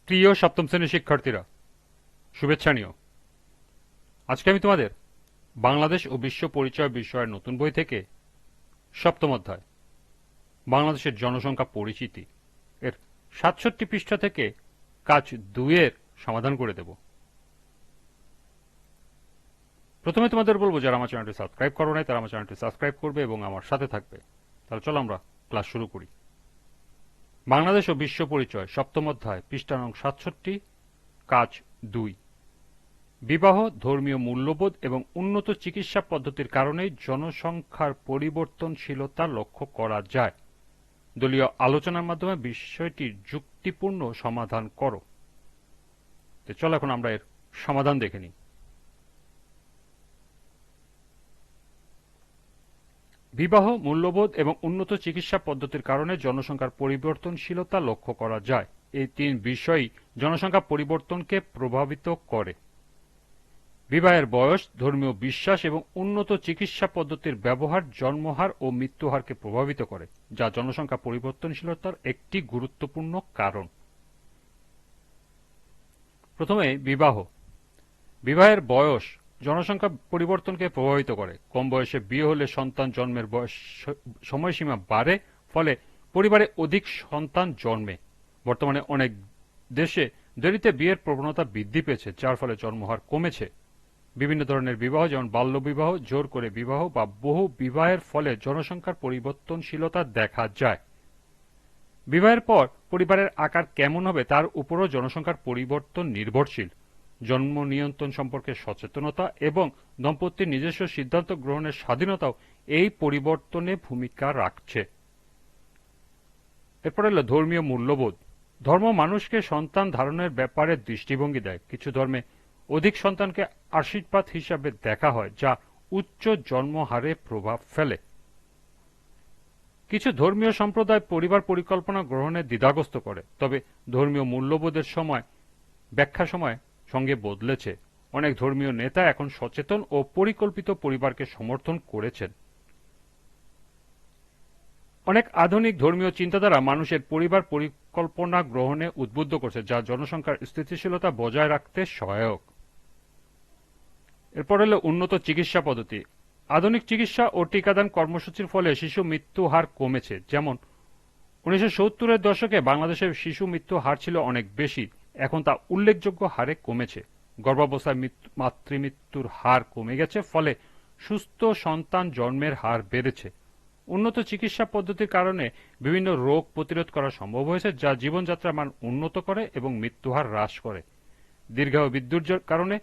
প্রিয় সপ্তম শ্রেণীর শিক্ষার্থীরা, শুভেচ্ছা নিও। আজকে আমি তোমাদের বাংলাদেশ ও বিশ্ব পরিচয় বিষয়ের নতুন বই থেকে সপ্তম অধ্যায় বাংলাদেশের জনসংখ্যা পরিচিতি এর ৬৭ পৃষ্ঠা থেকে কাজ ২ এর সমাধান করে দেব। প্রথমে তোমাদের বলবো, যারা আমার চ্যানেলটি সাবস্ক্রাইব করো নাই তারা আমার চ্যানেলটি সাবস্ক্রাইব করবে এবং আমার সাথে থাকবে। তাহলে চলো আমরা ক্লাস শুরু করি। বাংলাদেশ ও বিশ্ব পরিচয় সপ্তম অধ্যায় পৃষ্ঠা নং ৬৭, কাজ ২। বিবাহ, ধর্মীয় মূল্যবোধ এবং উন্নত চিকিৎসা পদ্ধতির কারণেই জনসংখ্যার পরিবর্তনশীলতা লক্ষ্য করা যায়। দলীয় আলোচনার মাধ্যমে বিষয়টির যুক্তিপূর্ণ সমাধান করো। চলো এখন আমরা এর সমাধান দেখে নিই। বিবাহ, মূল্যবোধ এবং উন্নত চিকিৎসা পদ্ধতির কারণে জনসংখ্যার পরিবর্তনশীলতা লক্ষ্য করা যায়। এই তিন বিষয়ই জনসংখ্যা পরিবর্তনকে প্রভাবিত করে। বিবাহের বয়স, ধর্মীয় বিশ্বাস এবং উন্নত চিকিৎসা পদ্ধতির ব্যবহার জন্মহার ও মৃত্যুহারকে প্রভাবিত করে, যা জনসংখ্যা পরিবর্তনশীলতার একটি গুরুত্বপূর্ণ কারণ। প্রথমে বিবাহ। বিবাহের বয়স জনসংখ্যা পরিবর্তনকে প্রভাবিত করে। কম বয়সে বিয়ে হলে সন্তান জন্মের সময়সীমা বাড়ে, ফলে পরিবারে অধিক সন্তান জন্মে। বর্তমানে অনেক দেশে দেরিতে বিয়ের প্রবণতা বৃদ্ধি পেয়েছে, যার ফলে জন্মহার কমেছে। বিভিন্ন ধরনের বিবাহ, যেমন বাল্যবিবাহ, জোর করে বিবাহ বা বহু বিবাহের ফলে জনসংখ্যার পরিবর্তনশীলতা দেখা যায়। বিবাহের পর পরিবারের আকার কেমন হবে তার উপরও জনসংখ্যার পরিবর্তন নির্ভরশীল। জন্ম নিয়ন্ত্রণ সম্পর্কে সচেতনতা এবং দম্পতির নিজস্ব সিদ্ধান্ত গ্রহণের স্বাধীনতাও এই পরিবর্তনে ভূমিকা রাখছে। এরপর হল ধর্মীয় মূল্যবোধ। ধর্ম মানুষকে সন্তান ধারণের ব্যাপারে দৃষ্টিভঙ্গি দেয়। কিছু ধর্মে অধিক সন্তানকে আশীর্বাদ হিসাবে দেখা হয়, যা উচ্চ জন্মহারে প্রভাব ফেলে। কিছু ধর্মীয় সম্প্রদায় পরিবার পরিকল্পনা গ্রহণে দ্বিধাগ্রস্ত করে, তবে ধর্মীয় মূল্যবোধের ব্যাখ্যা সময় সঙ্গে বদলেছে। অনেক ধর্মীয় নেতা এখন সচেতন ও পরিকল্পিত পরিবারকে সমর্থন করেছেন। অনেক আধুনিক ধর্মীয় চিন্তাধারা মানুষের পরিবার পরিকল্পনা গ্রহণে উদ্বুদ্ধ করছে, যা জনসংখ্যার স্থিতিশীলতা বজায় রাখতে সহায়ক। এরপর হল উন্নত চিকিৎসা পদ্ধতি। আধুনিক চিকিৎসা ও টিকাদান কর্মসূচির ফলে শিশু মৃত্যু হার কমেছে। যেমন 1970-এর দশকে বাংলাদেশের শিশু মৃত্যু হার ছিল অনেক বেশি, এখন তা উল্লেখযোগ্য হারে কমেছে। গর্ভাবস্থায় মাতৃমৃত্যুর হার কমে গেছে, ফলে সুস্থ সন্তান জন্মের হার বেড়েছে। উন্নত চিকিৎসা পদ্ধতির কারণে বিভিন্ন রোগ প্রতিরোধ করা সম্ভব হয়েছে, যা জীবনযাত্রার মান উন্নত করে এবং মৃত্যুহার হ্রাস করে। দীর্ঘায়ু বৃদ্ধির কারণে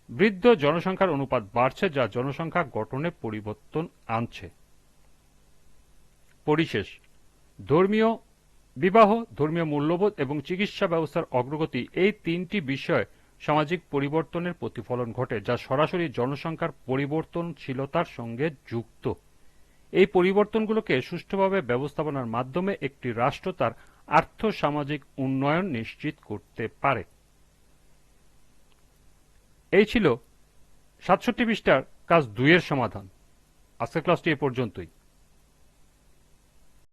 বৃদ্ধ জনসংখ্যার অনুপাত বাড়ছে, যা জনসংখ্যা গঠনে পরিবর্তন আনছে। পরিশেষ, ধর্মীয় বিবাহ, ধর্মীয় মূল্যবোধ এবং চিকিৎসা ব্যবস্থার অগ্রগতি, এই তিনটি বিষয় সামাজিক পরিবর্তনের প্রতিফলন ঘটে, যা সরাসরি জনসংখ্যার পরিবর্তনশীলতার সঙ্গে যুক্ত। এই পরিবর্তনগুলোকে সুষ্ঠুভাবে ব্যবস্থাপনার মাধ্যমে একটি রাষ্ট্র তার আর্থ-সামাজিক উন্নয়ন নিশ্চিত করতে পারে। এই ছিল ৬৭ পৃষ্ঠার কাজ ২ এর সমাধান। আজকের ক্লাসটি এ পর্যন্তই।